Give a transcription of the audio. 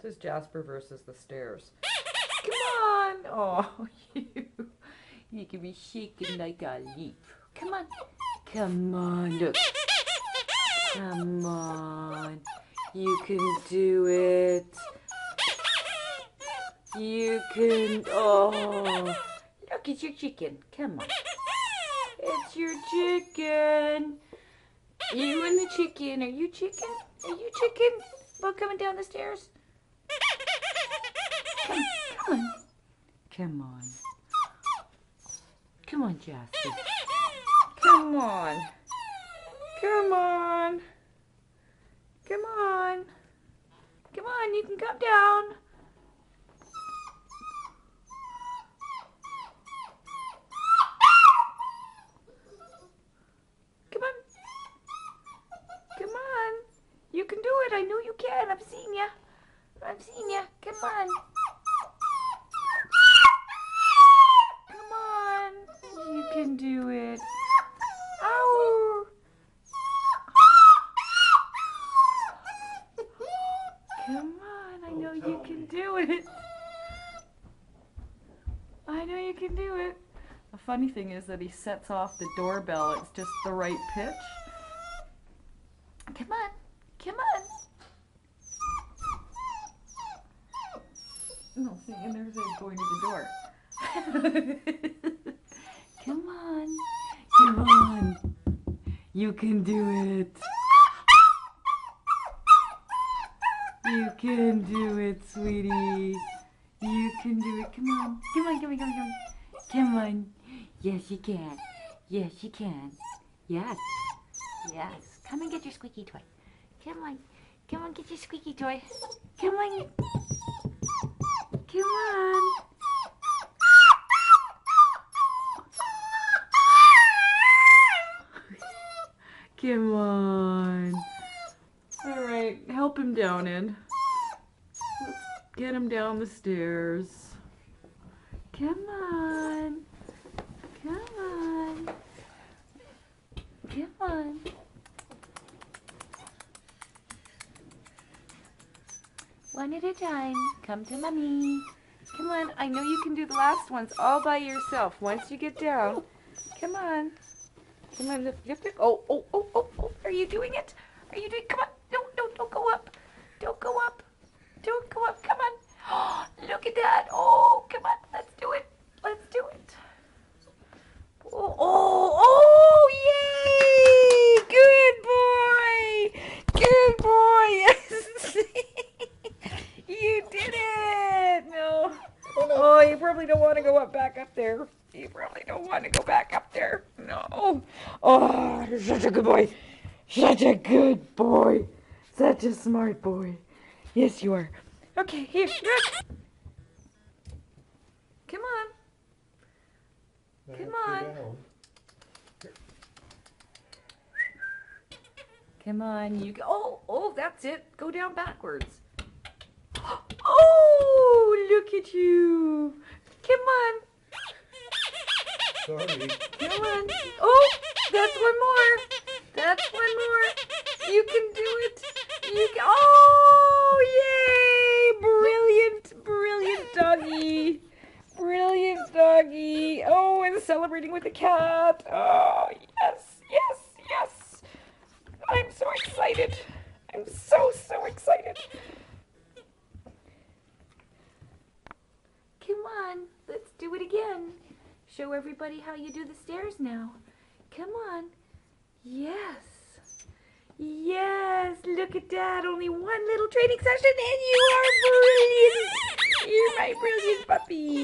is Jasper versus the stairs. Come on! Oh, you can be shaking like a leaf. Come on. Come on, look. Come on. You can do it. You can, oh. Look, it's your chicken. Come on. It's your chicken. You and the chicken. Are you chicken? Are you chicken? About coming down the stairs? Come on. Come on. Come on, Jasper. Come on. Come on. Come on. Come on, you can come down. Come on. Come on. You can do it. I know you can. I've seen ya. I've seen ya. Come on. Come on. You can do it. Ow. Come on. I know you can do it. I know you can do it. The funny thing is that he sets off the doorbell. It's just the right pitch. Come on. Come on. No, see, and there's it going to the door. Come on. Come on. You can do it. You can do it, sweetie. You can do it. Come on. Come on, come on, come on, come on. Come on. Yes, you can. Yes, you can. Yes. Yes. Come and get your squeaky toy. Come on. Come on, get your squeaky toy. Come on. Come on. Come on. All right, help him down, Ed. Let's get him down the stairs. Come on. Come on. Come on. One at a time. Come to Mommy. Come on. I know you can do the last ones all by yourself. Once you get down. Come on. Come on. Look, look, look. Oh, oh, oh, oh, oh. Are you doing it? Are you doing it? Come on. No, no, don't go up. Don't go up. Don't go up. Come on. Oh, look at that. Oh, come on. Let's do it. Let's do it. Oh, oh, oh, yay! Good boy! Good boy! Yes! You did it! No. Oh, you probably don't want to go back up there. You probably don't want to go back up there. No. Oh, you're such a good boy. Such a good boy. Such a smart boy. Yes, you are. Okay, here. Look. Come on. Come on. Come on, you go. Oh, oh, that's it. Go down backwards. Oh, look at you. Come on. Sorry. Come on. Oh, that's one more. That's one more. You can do it. You can. Oh, yay. Brilliant, brilliant doggy. Brilliant doggy. Oh, and celebrating with the cat. Oh, yes, yes, yes. I'm so excited. I'm so, so excited. Come on, let's do it again. Show everybody how you do the stairs now. Come on. Yes. Yes, look at that. Only one little training session and you are brilliant. You're my brilliant puppy.